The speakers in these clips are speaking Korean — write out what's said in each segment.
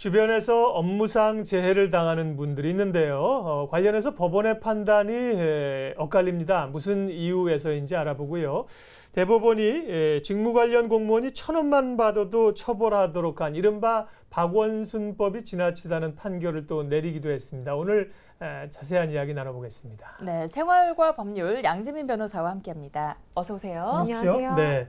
주변에서 업무상 재해를 당하는 분들이 있는데요. 관련해서 법원의 판단이 엇갈립니다. 무슨 이유에서인지 알아보고요. 대법원이 직무 관련 공무원이 1,000원만 받아도 처벌하도록 한 이른바 박원순법이 지나치다는 판결을 또 내리기도 했습니다. 오늘 자세한 이야기 나눠보겠습니다. 네, 생활과 법률 양지민 변호사와 함께합니다. 어서 오세요. 안녕하세요. 네,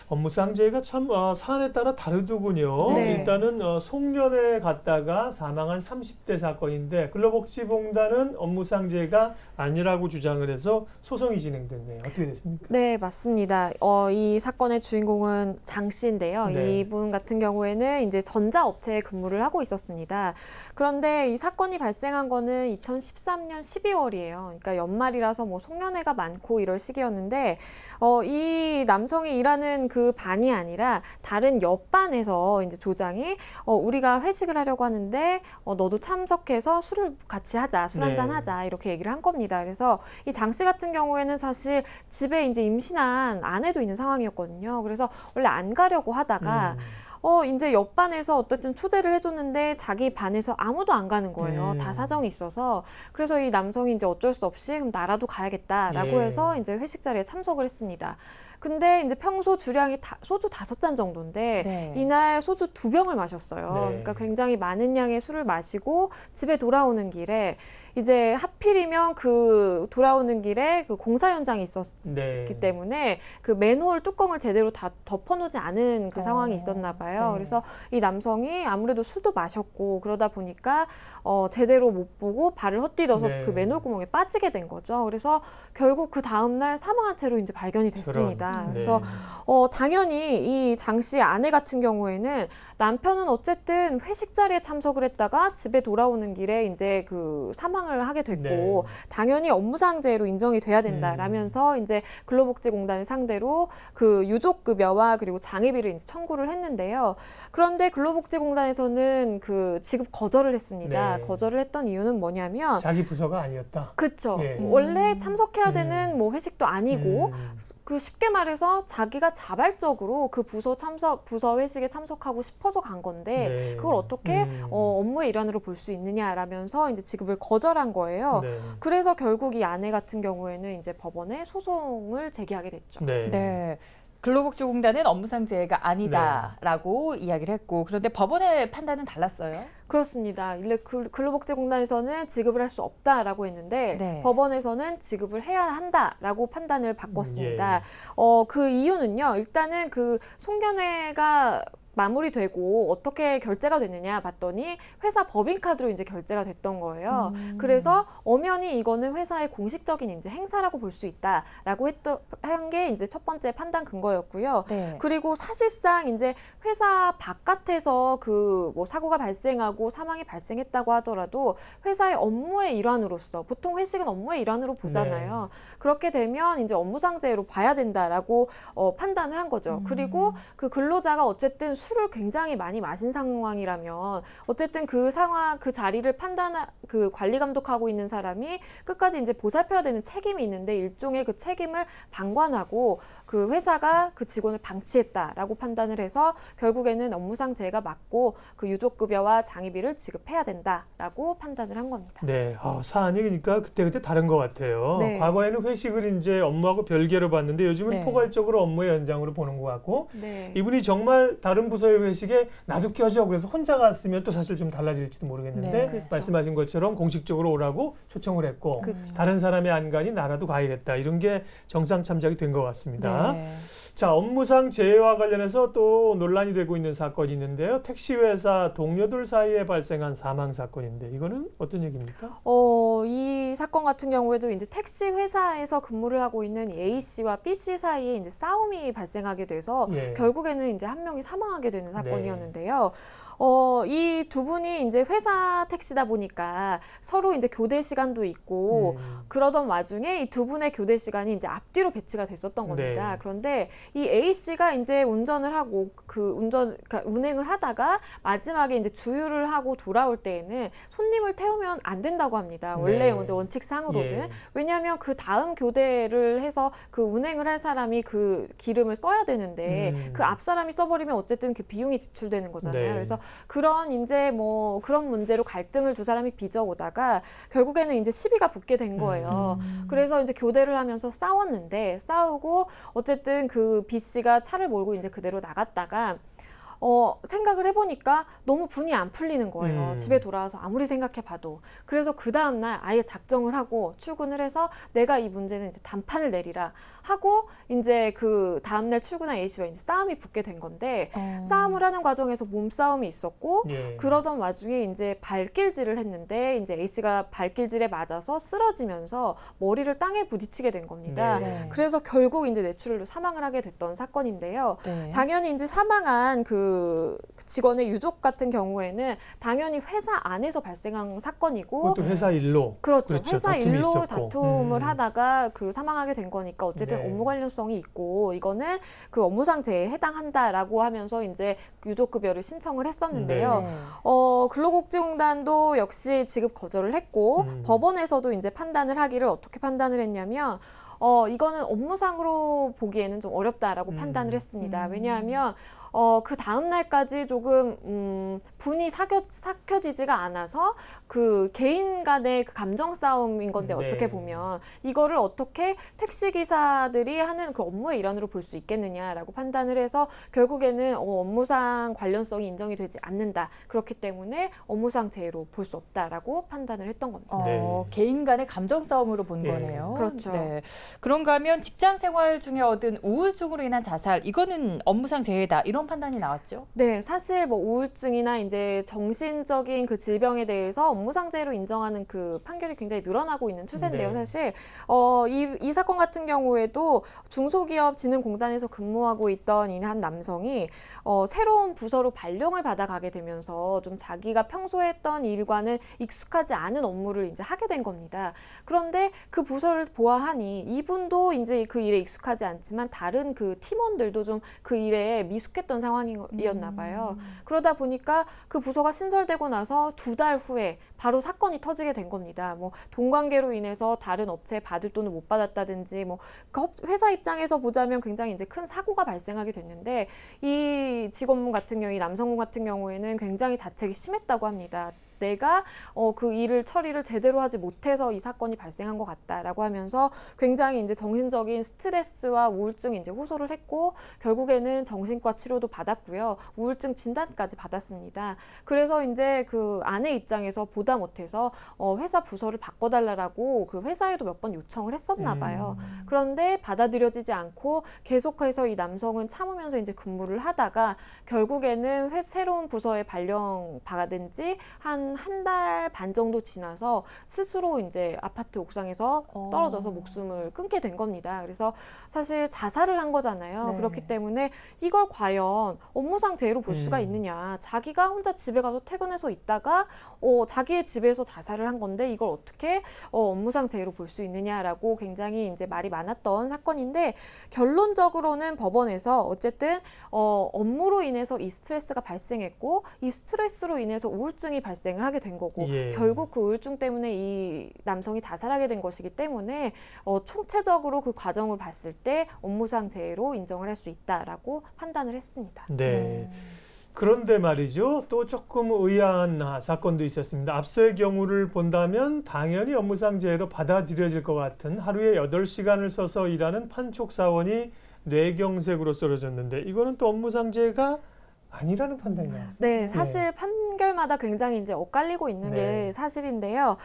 업무상 재해가 참 사안에 따라 다르더군요. 네. 일단은 송년회 갔다가 사망한 30대 사건인데 근로복지공단은 업무상 재해가 아니라고 주장을 해서 소송이 진행됐네요. 어떻게 됐습니까? 네, 맞습니다. 이 사건의 주인공은 장 씨인데요. 네. 이분 같은 경우에는 이제 전자업체에 근무를 하고 있었습니다. 그런데 이 사건이 발생한 거는 2013년 12월이에요. 그러니까 연말이라서 뭐 송년회가 많고 이럴 시기였는데 이 남성이 일하는 그 반이 아니라 다른 옆반에서 이제 조장이 우리가 회식을 하려고 하는데 너도 참석해서 술을 같이 하자, 술 한잔 하자 이렇게 얘기를 한 겁니다. 그래서 이 장 씨 같은 경우에는 사실 집에 이제 임신한 아내도 있는 상황이었거든요. 그래서 원래 안 가려고 하다가 이제 옆반에서 어쨌든 초대를 해줬는데 자기 반에서 아무도 안 가는 거예요. 다 사정이 있어서. 그래서 이 남성이 이제 어쩔 수 없이 그럼 나라도 가야겠다라고 해서 이제 회식 자리에 참석을 했습니다. 근데 이제 평소 주량이 소주 5잔 정도인데 네. 이날 소주 2병을 마셨어요. 네. 그러니까 굉장히 많은 양의 술을 마시고 집에 돌아오는 길에 이제 하필이면 그 돌아오는 길에 그 공사 현장이 있었기 때문에 그 맨홀 뚜껑을 제대로 다 덮어놓지 않은 그 상황이 있었나 봐요. 네. 그래서 이 남성이 아무래도 술도 마셨고 그러다 보니까 제대로 못 보고 발을 헛디뎌서 네. 그 맨홀 구멍에 빠지게 된 거죠. 그래서 결국 그 다음날 사망한 채로 이제 발견이 됐습니다. 그래서 당연히 이 장 씨 아내 같은 경우에는 남편은 어쨌든 회식 자리에 참석을 했다가 집에 돌아오는 길에 이제 그 사망을 하게 됐고 당연히 업무상 재해로 인정이 돼야 된다라면서 이제 근로복지공단을 상대로 그 유족급여와 그리고 장의비를 이제 청구를 했는데요. 그런데 근로복지공단에서는 그 지급 거절을 했습니다. 네. 거절을 했던 이유는 뭐냐면 자기 부서가 아니었다. 그쵸. 예. 원래 참석해야 되는 뭐 회식도 아니고 그 쉽게 말해서 자기가 자발적으로 그 부서 회식에 참석하고 싶어서 간 건데 그걸 어떻게 업무의 일환으로 볼 수 있느냐라면서 이제 지급을 거절한 거예요. 그래서 결국 이 아내 같은 경우에는 이제 법원에 소송을 제기하게 됐죠. 네. 근로복지공단은 업무상 재해가 아니다라고 이야기를 했고 그런데 법원의 판단은 달랐어요? 그렇습니다. 근로복지공단에서는 지급을 할 수 없다라고 했는데 법원에서는 지급을 해야 한다라고 판단을 바꿨습니다. 그 이유는요. 일단은 그 송년회가 마무리되고 어떻게 결제가 됐느냐 봤더니 회사 법인카드로 이제 결제가 됐던 거예요. 그래서 엄연히 이거는 회사의 공식적인 이제 행사라고 볼 수 있다라고 한 게 이제 첫 번째 판단 근거였고요. 그리고 사실상 이제 회사 바깥에서 그 뭐 사고가 발생하고 사망이 발생했다고 하더라도 회사의 업무의 일환으로서 보통 회식은 업무의 일환으로 보잖아요. 그렇게 되면 이제 업무상 재해로 봐야 된다라고 판단을 한 거죠. 그리고 그 근로자가 어쨌든 술을 굉장히 많이 마신 상황이라면 어쨌든 그 상황, 그 자리를 그 관리 감독하고 있는 사람이 끝까지 이제 보살펴야 되는 책임이 있는데 일종의 그 책임을 방관하고 그 회사가 그 직원을 방치했다라고 판단을 해서 결국에는 업무상 재해가 맞고 그 유족급여와 장의비를 지급해야 된다라고 판단을 한 겁니다. 네, 사안이 그러니까 그때그때 다른 것 같아요. 과거에는 회식을 이제 업무하고 별개로 봤는데 요즘은 포괄적으로 업무의 연장으로 보는 것 같고 이분이 정말 다른 부서의 회식에 나도 껴줘 그래서 혼자 갔으면 또 사실 좀 달라질지도 모르겠는데 말씀하신 것처럼 공식적으로 오라고 초청을 했고 다른 사람이 안 가니 나라도 가야겠다 이런 게 정상 참작이 된 것 같습니다. 자, 업무상 재해와 관련해서 또 논란이 되고 있는 사건이 있는데요. 택시회사 동료들 사이에 발생한 사망 사건인데 이거는 어떤 얘기입니까? 이 사건 같은 경우에도 이제 택시 회사에서 근무를 하고 있는 A 씨와 B 씨 사이에 이제 싸움이 발생하게 돼서 결국에는 이제 한 명이 사망하게 되는 사건이었는데요. 이 두 분이 이제 회사 택시다 보니까 서로 이제 교대 시간도 있고 그러던 와중에 이 두 분의 교대 시간이 이제 앞뒤로 배치가 됐었던 겁니다. 그런데 이 A 씨가 이제 운전을 하고 그러니까 운행을 하다가 마지막에 이제 주유를 하고 돌아올 때에는 손님을 태우면 안 된다고 합니다. 원래 이제 원칙상으로는. 예. 왜냐하면 그 다음 교대를 해서 그 운행을 할 사람이 그 기름을 써야 되는데 그 앞 사람이 써버리면 어쨌든 그 비용이 지출되는 거잖아요. 네. 그래서 그런 이제 뭐 그런 문제로 갈등을 두 사람이 빚어오다가 결국에는 이제 시비가 붙게 된 거예요. 그래서 이제 교대를 하면서 싸웠는데 싸우고 어쨌든 그 B 씨가 차를 몰고 이제 그대로 나갔다가 생각을 해보니까 너무 분이 안 풀리는 거예요. 집에 돌아와서 아무리 생각해봐도. 그래서 그 다음날 아예 작정을 하고 출근을 해서 내가 이 문제는 이제 단판을 내리라 하고 이제 그 다음날 출근한 A 씨와 이제 싸움이 붙게 된 건데 싸움을 하는 과정에서 몸싸움이 있었고 그러던 와중에 이제 발길질을 했는데 이제 A 씨가 발길질에 맞아서 쓰러지면서 머리를 땅에 부딪히게 된 겁니다. 네. 그래서 결국 이제 뇌출혈로 사망을 하게 됐던 사건인데요. 네. 당연히 이제 사망한 그 직원의 유족 같은 경우에는 당연히 회사 안에서 발생한 사건이고 그것도 회사 일로 그렇죠. 회사 다툼이 일로 있었고. 다툼을 하다가 그 사망하게 된 거니까 어쨌든 네. 업무 관련성이 있고 이거는 그 업무상 재해에 해당한다라고 하면서 이제 유족급여를 신청을 했었는데요. 네. 근로복지공단도 역시 지급 거절을 했고 법원에서도 이제 판단을 하기를 어떻게 판단을 했냐면 이거는 업무상으로 보기에는 좀 어렵다라고 판단을 했습니다. 왜냐하면 그 다음 날까지 조금 분이 삭혀지지가 않아서 그 개인 간의 그 감정 싸움인 건데 네. 어떻게 보면 이거를 어떻게 택시 기사들이 하는 그 업무의 일환으로 볼 수 있겠느냐라고 판단을 해서 결국에는 업무상 관련성이 인정이 되지 않는다. 그렇기 때문에 업무상 재해로 볼 수 없다라고 판단을 했던 겁니다. 네. 개인 간의 감정 싸움으로 본 거네요. 그렇죠. 네. 그런가 하면 직장 생활 중에 얻은 우울증으로 인한 자살, 이거는 업무상 재해다, 이런 판단이 나왔죠? 네, 사실 뭐 우울증이나 이제 정신적인 그 질병에 대해서 업무상재해로 인정하는 그 판결이 굉장히 늘어나고 있는 추세인데요. 네. 사실 이 사건 같은 경우에도 중소기업진흥공단에서 근무하고 있던 이 한 남성이 새로운 부서로 발령을 받아가게 되면서 좀 자기가 평소에 했던 일과는 익숙하지 않은 업무를 이제 하게 된 겁니다. 그런데 그 부서를 보아하니 이분도 이제 그 일에 익숙하지 않지만 다른 그 팀원들도 좀 그 일에 미숙했던 상황이었나 봐요. 그러다 보니까 그 부서가 신설되고 나서 2달 후에 바로 사건이 터지게 된 겁니다. 뭐 돈 관계로 인해서 다른 업체에 받을 돈을 못 받았다든지 뭐 회사 입장에서 보자면 굉장히 이제 큰 사고가 발생하게 됐는데 이 직원분 같은 경우, 이 남성분 같은 경우에는 굉장히 자책이 심했다고 합니다. 내가 그 일을 처리를 제대로 하지 못해서 이 사건이 발생한 것 같다라고 하면서 굉장히 이제 정신적인 스트레스와 우울증 이제 호소를 했고 결국에는 정신과 치료도 받았고요. 우울증 진단까지 받았습니다. 그래서 이제 그 아내 입장에서 보다 못해서 회사 부서를 바꿔달라고 그 회사에도 몇 번 요청을 했었나 봐요. 그런데 받아들여지지 않고 계속해서 이 남성은 참으면서 이제 근무를 하다가 결국에는 새로운 부서에 발령 받은 지 한 달 반 정도 지나서 스스로 이제 아파트 옥상에서 떨어져서 목숨을 끊게 된 겁니다. 그래서 사실 자살을 한 거잖아요. 네. 그렇기 때문에 이걸 과연 업무상 재해로 볼 수가 있느냐. 자기가 혼자 집에 가서 퇴근해서 있다가 자기의 집에서 자살을 한 건데 이걸 어떻게 업무상 재해로 볼 수 있느냐라고 굉장히 이제 말이 많았던 사건인데 결론적으로는 법원에서 어쨌든 업무로 인해서 이 스트레스가 발생했고 이 스트레스로 인해서 우울증이 발생을 하게 된 거고 결국 그 우울증 때문에 이 남성이 자살하게 된 것이기 때문에 총체적으로 그 과정을 봤을 때 업무상 재해로 인정을 할 수 있다라고 판단을 했습니다. 네. 그런데 말이죠. 또 조금 의아한 사건도 있었습니다. 앞서의 경우를 본다면 당연히 업무상 재해로 받아들여질 것 같은 하루에 8시간을 써서 일하는 판촉사원이 뇌경색으로 쓰러졌는데 이거는 또 업무상 재해가 아니라는 판단이 나왔어요. 네, 사실 판결마다 굉장히 이제 엇갈리고 있는 게 사실인데요.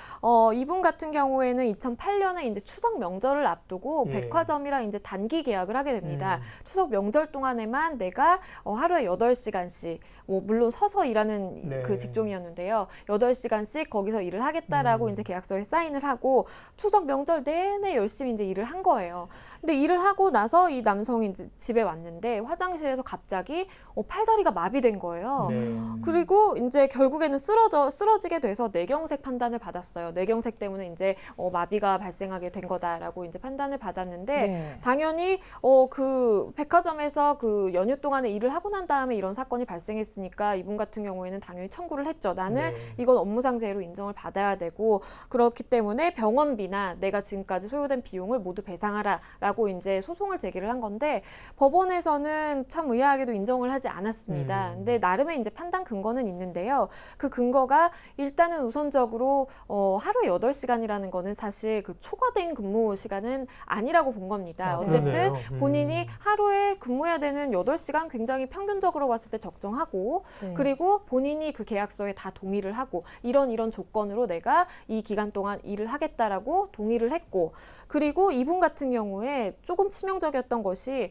이분 같은 경우에는 2008년에 이제 추석 명절을 앞두고 백화점이랑 이제 단기 계약을 하게 됩니다. 추석 명절 동안에만 내가 하루에 8시간씩, 물론 서서 일하는 그 직종이었는데요. 8시간씩 거기서 일을 하겠다라고 이제 계약서에 사인을 하고 추석 명절 내내 열심히 이제 일을 한 거예요. 근데 일을 하고 나서 이 남성이 이제 집에 왔는데 화장실에서 갑자기 팔다리가 마비된 거예요. 네. 그리고 이제 결국에는 쓰러지게 돼서 뇌경색 판단을 받았어요. 뇌경색 때문에 이제 마비가 발생하게 된 거다라고 이제 판단을 받았는데 네. 당연히 그 백화점에서 그 연휴 동안에 일을 하고 난 다음에 이런 사건이 발생했으니까 이분 같은 경우에는 당연히 청구를 했죠. 나는 이건 업무상재해로 인정을 받아야 되고 그렇기 때문에 병원비나 내가 지금까지 소요된 비용을 모두 배상하라라고 이제 소송을 제기를 한 건데 법원에서는 참 의아하게도 인정을 하지 않았습니다. 근데 나름의 이제 판단 근거는 있는데요. 그 근거가 일단은 우선적으로 하루에 8시간이라는 거는 사실 그 초과된 근무 시간은 아니라고 본 겁니다. 어쨌든 본인이 하루에 근무해야 되는 8시간 굉장히 평균적으로 봤을 때 적정하고 그리고 본인이 그 계약서에 다 동의를 하고 이런 조건으로 내가 이 기간 동안 일을 하겠다라고 동의를 했고 그리고 이분 같은 경우에 조금 치명적이었던 것이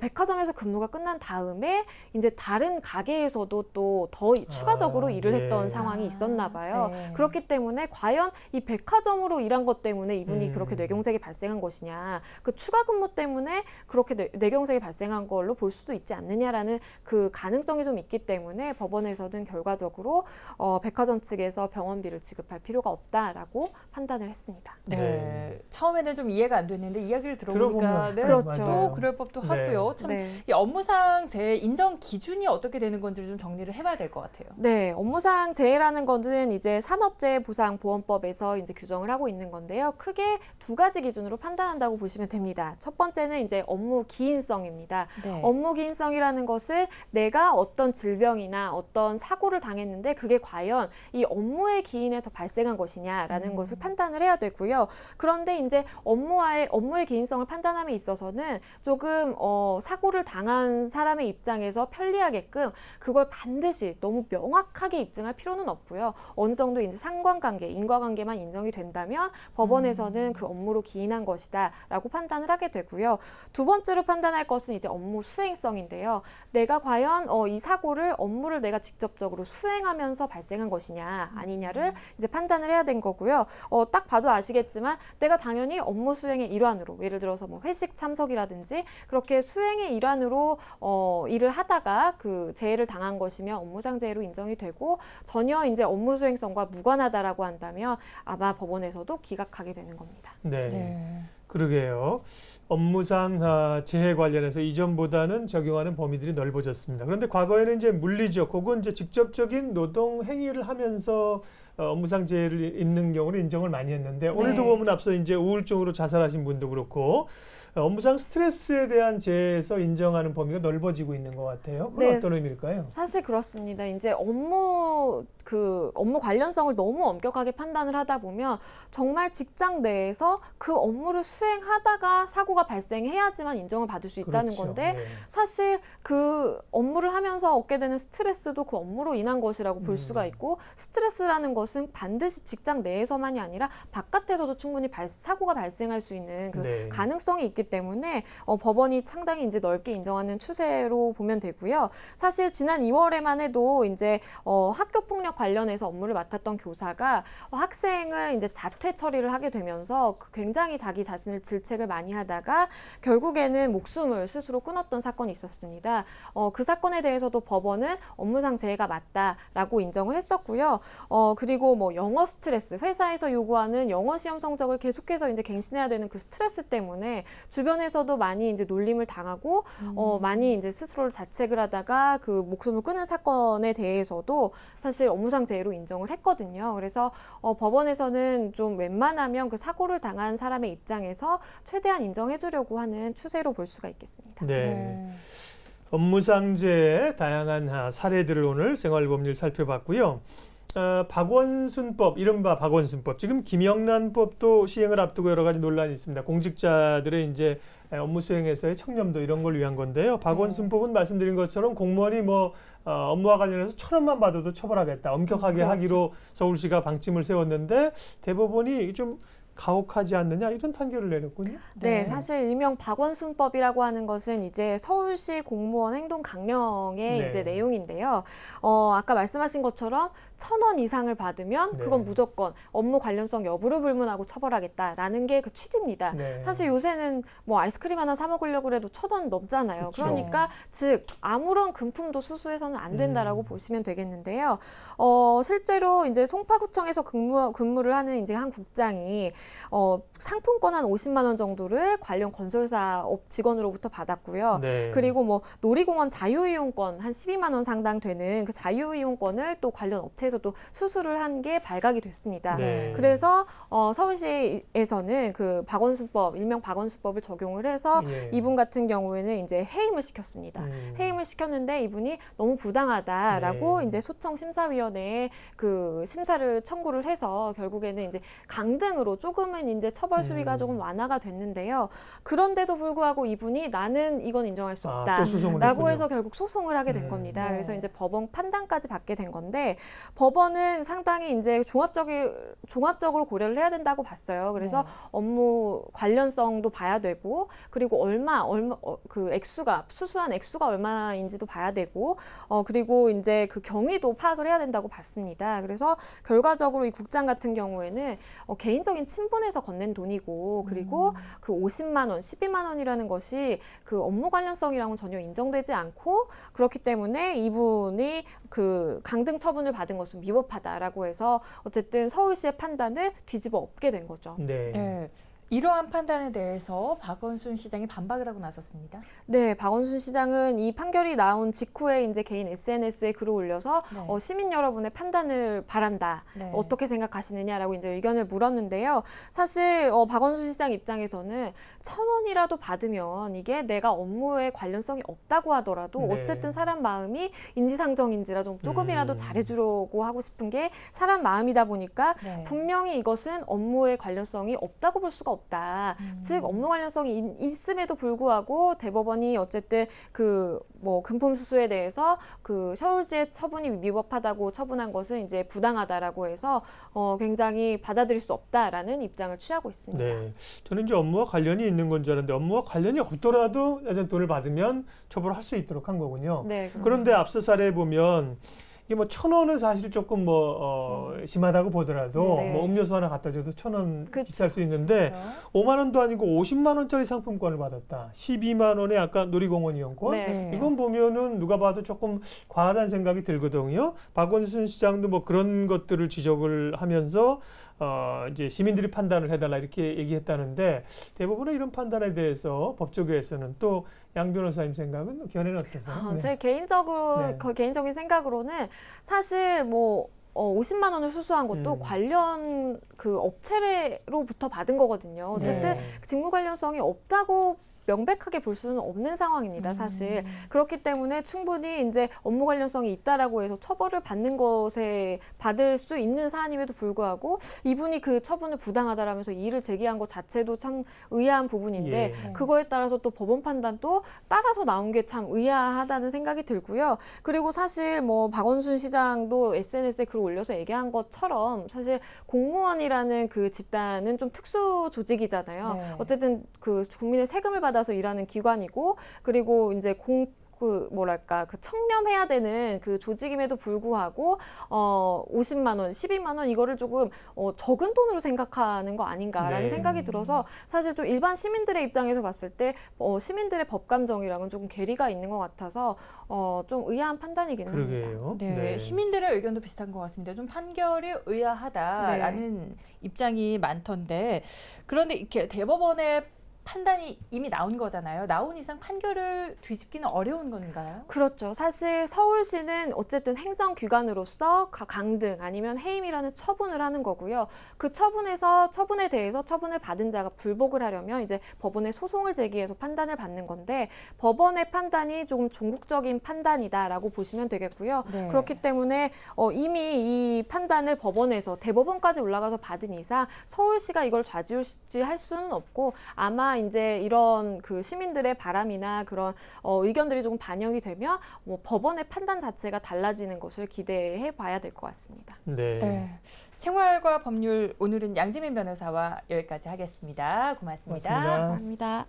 백화점에서 근무가 끝난 다음에 이제 다른 가게에서도 또 더 추가적으로 일을 했던 상황이 있었나 봐요. 그렇기 때문에 과연 이 백화점으로 일한 것 때문에 이분이 그렇게 뇌경색이 발생한 것이냐, 그 추가 근무 때문에 그렇게 뇌경색이 발생한 걸로 볼 수도 있지 않느냐라는 그 가능성이 좀 있기 때문에 법원에서는 결과적으로 백화점 측에서 병원비를 지급할 필요가 없다라고 판단을 했습니다. 네. 처음에는 좀 이해가 안 됐는데 이야기를 들어보니까 그렇죠. 그럴 법도 하고요. 참 이 업무상 재해 인정 기준이 어떻게 되는 건지를 좀 정리를 해봐야 될 것 같아요. 네, 업무상 재해라는 것은 이제 산업재해보상보험법에서 이제 규정을 하고 있는 건데요. 크게 2가지 기준으로 판단한다고 보시면 됩니다. 첫 번째는 이제 업무 기인성입니다. 업무 기인성이라는 것은 내가 어떤 질병이나 어떤 사고를 당했는데 그게 과연 이 업무의 기인에서 발생한 것이냐라는 것을 판단을 해야 되고요. 그런데 이제 업무의 기인성을 판단함에 있어서는 조금 사고를 당한 사람의 입장에서 편리하게끔 그걸 반드시 너무 명확하게 입증할 필요는 없고요. 어느 정도 이제 상관관계, 인과관계만 인정이 된다면 법원에서는 그 업무로 기인한 것이다라고 판단을 하게 되고요. 두 번째로 판단할 것은 이제 업무 수행성인데요. 내가 과연 이 사고를 업무를 내가 직접적으로 수행하면서 발생한 것이냐 아니냐를 이제 판단을 해야 된 거고요. 딱 봐도 아시겠지만 내가 당연히 업무 수행의 일환으로 예를 들어서 뭐 회식 참석이라든지 그렇게 수행의 일환으로 일을 하다가 그 재해를 당한 것이면 업무상 재해로 인정이 되고 전혀 이제 업무 수행성과 무관하다라고 한다면 아마 법원에서도 기각하게 되는 겁니다. 네. 그러게요. 업무상 재해 관련해서 이전보다는 적용하는 범위들이 넓어졌습니다. 그런데 과거에는 이제 물리적 혹은 이제 직접적인 노동 행위를 하면서 업무상 재해를 입는 경우를 인정을 많이 했는데 오늘도 보면 앞서 이제 우울증으로 자살하신 분도 그렇고 업무상 스트레스에 대한 재해에서 인정하는 범위가 넓어지고 있는 것 같아요. 그건 어떤 의미일까요? 사실 그렇습니다. 이제 업무 관련성을 너무 엄격하게 판단을 하다 보면 정말 직장 내에서 그 업무를 수행하다가 사고가 발생해야지만 인정을 받을 수 있다는 건데 사실 그 업무를 하면서 얻게 되는 스트레스도 그 업무로 인한 것이라고 볼 수가 있고 스트레스라는 것은 반드시 직장 내에서만이 아니라 바깥에서도 충분히 사고가 발생할 수 있는 그 가능성이 있기 때문에 법원이 상당히 이제 넓게 인정하는 추세로 보면 되고요. 사실 지난 2월에만 해도 이제 학교 폭력 관련해서 업무를 맡았던 교사가 학생을 이제 자퇴 처리를 하게 되면서 굉장히 자기 자신을 질책을 많이 하다가 결국에는 목숨을 스스로 끊었던 사건이 있었습니다. 그 사건에 대해서도 법원은 업무상 재해가 맞다라고 인정을 했었고요. 그리고 뭐 영어 스트레스, 회사에서 요구하는 영어 시험 성적을 계속해서 이제 갱신해야 되는 그 스트레스 때문에 주변에서도 많이 이제 놀림을 당하고 많이 이제 스스로를 자책을 하다가 그 목숨을 끊은 사건에 대해서도 사실 업무상 재해로 인정을 했거든요. 그래서 법원에서는 좀 웬만하면 그 사고를 당한 사람의 입장에서 최대한 인정해주려고 하는 추세로 볼 수가 있겠습니다. 업무상 재해 다양한 사례들을 오늘 생활법률 살펴봤고요. 박원순법, 이른바 박원순법, 지금 김영란법도 시행을 앞두고 여러 가지 논란이 있습니다. 공직자들의 이제 업무 수행에서의 청렴도 이런 걸 위한 건데요. 박원순법은 말씀드린 것처럼 공무원이 업무와 관련해서 1,000원만 받아도 처벌하겠다, 엄격하게 하기로 서울시가 방침을 세웠는데 대법원이 좀 가혹하지 않느냐 이런 판결을 내렸군요. 네, 사실 일명 박원순법이라고 하는 것은 이제 서울시 공무원 행동 강령의 네. 이제 내용인데요. 아까 말씀하신 것처럼 1,000원 이상을 받으면 그건 무조건 업무 관련성 여부를 불문하고 처벌하겠다라는 게 그 취지입니다. 사실 요새는 뭐 아이스크림 하나 사 먹으려고 해도 1,000원 넘잖아요. 그쵸. 그러니까 즉 아무런 금품도 수수해서는 안 된다라고 보시면 되겠는데요. 실제로 이제 송파구청에서 근무를 하는 이제 한 국장이 상품권 한 50만 원 정도를 관련 건설사 직원으로부터 받았고요. 그리고 뭐 놀이공원 자유이용권 한 12만 원 상당 되는 그 자유이용권을 또 관련 업체에서 또 수수를 한 게 발각이 됐습니다. 그래서 서울시에서는 그 박원순법, 일명 박원순법을 적용을 해서 이분 같은 경우에는 이제 해임을 시켰습니다. 해임을 시켰는데 이분이 너무 부당하다라고 이제 소청 심사위원회에 그 심사를 청구를 해서 결국에는 이제 강등으로 조금은 이제 처벌 수위가 조금 완화가 됐는데요. 그런데도 불구하고 이분이 나는 이건 인정할 수 없다라고 해서 결국 소송을 하게 된 겁니다. 그래서 이제 법원 판단까지 받게 된 건데 법원은 상당히 이제 종합적으로 고려를 해야 된다고 봤어요. 그래서 업무 관련성도 봐야 되고 그리고 얼마 그 액수가 수수한 액수가 얼마인지도 봐야 되고 그리고 이제 그 경위도 파악을 해야 된다고 봤습니다. 그래서 결과적으로 이 국장 같은 경우에는 개인적인 친분에서 건넨 돈이고 그리고 그 50만 원, 12만 원이라는 것이 그 업무 관련성이랑은 전혀 인정되지 않고 그렇기 때문에 이분이 그 강등 처분을 받은 것은 위법하다라고 해서 어쨌든 서울시의 판단을 뒤집어 엎게 된 거죠. 네. 이러한 판단에 대해서 박원순 시장이 반박을 하고 나섰습니다. 네, 박원순 시장은 이 판결이 나온 직후에 이제 개인 SNS에 글을 올려서 시민 여러분의 판단을 바란다. 어떻게 생각하시느냐라고 이제 의견을 물었는데요. 사실 박원순 시장 입장에서는 1,000원이라도 받으면 이게 내가 업무에 관련성이 없다고 하더라도 어쨌든 사람 마음이 인지상정인지라 좀 조금이라도 잘해주려고 하고 싶은 게 사람 마음이다 보니까 분명히 이것은 업무에 관련성이 없다고 볼 수가 없다. 즉 업무 관련성이 있음에도 불구하고 대법원이 어쨌든 그 뭐 금품 수수에 대해서 그 서울시의 처분이 위법하다고 처분한 것은 이제 부당하다라고 해서 굉장히 받아들일 수 없다라는 입장을 취하고 있습니다. 네, 저는 이제 업무와 관련이 있는 건 줄 알았는데 업무와 관련이 없더라도 예전 돈을 받으면 처벌할 수 있도록 한 거군요. 그런데 앞서 사례에 보면 이게 뭐 1,000원은 사실 조금 심하다고 보더라도 뭐 음료수 하나 갖다 줘도 1,000원 비쌀 수 있는데 5만 원도 아니고 50만 원짜리 상품권을 받았다. 12만 원에 아까 놀이공원 이용권. 이건 보면은 누가 봐도 조금 과하다는 생각이 들거든요. 박원순 시장도 뭐 그런 것들을 지적을 하면서 이제 시민들이 판단을 해달라 이렇게 얘기했다는데 대부분의 이런 판단에 대해서 법조계에서는 또 양 변호사님 생각은 견해는 어떠세요? 제 개인적인 생각으로는 사실 뭐 50만 원을 수수한 것도 관련 그 업체로부터 받은 거거든요. 어쨌든 직무 관련성이 없다고 명백하게 볼 수는 없는 상황입니다, 사실. 그렇기 때문에 충분히 이제 업무 관련성이 있다라고 해서 처벌을 받는 것에 받을 수 있는 사안임에도 불구하고 이분이 그 처분을 부당하다라면서 이의를 제기한 것 자체도 참 의아한 부분인데 그거에 따라서 또 법원 판단도 따라서 나온 게 참 의아하다는 생각이 들고요. 그리고 사실 뭐 박원순 시장도 SNS에 글을 올려서 얘기한 것처럼 사실 공무원이라는 그 집단은 좀 특수 조직이잖아요. 어쨌든 그 국민의 세금을 받아서 일하는 기관이고 그리고 이제 그 청렴해야 되는 그 조직임에도 불구하고 50만 원, 12만 원 이거를 조금 적은 돈으로 생각하는 거 아닌가라는 생각이 들어서 사실 좀 일반 시민들의 입장에서 봤을 때 시민들의 법감정이랑은 조금 괴리가 있는 것 같아서 좀 의아한 판단이긴 합니다. 네, 시민들의 의견도 비슷한 것 같습니다. 좀 판결이 의아하다라는 입장이 많던데 그런데 이렇게 대법원의 판단이 이미 나온 거잖아요. 나온 이상 판결을 뒤집기는 어려운 건가요? 그렇죠. 사실 서울시는 어쨌든 행정기관으로서 강등 아니면 해임이라는 처분을 하는 거고요. 그 처분에 대해서 처분을 받은 자가 불복을 하려면 이제 법원에 소송을 제기해서 판단을 받는 건데 법원의 판단이 조금 종국적인 판단이다라고 보시면 되겠고요. 그렇기 때문에 이미 이 판단을 법원에서 대법원까지 올라가서 받은 이상 서울시가 이걸 좌지우지할 수는 없고 아마 그러나 이제 이런 그 시민들의 바람이나 그런 의견들이 조금 반영이 되면 뭐 법원의 판단 자체가 달라지는 것을 기대해 봐야 될 것 같습니다. 네. 네. 생활과 법률 오늘은 양지민 변호사와 여기까지 하겠습니다. 고맙습니다. 고맙습니다. 감사합니다.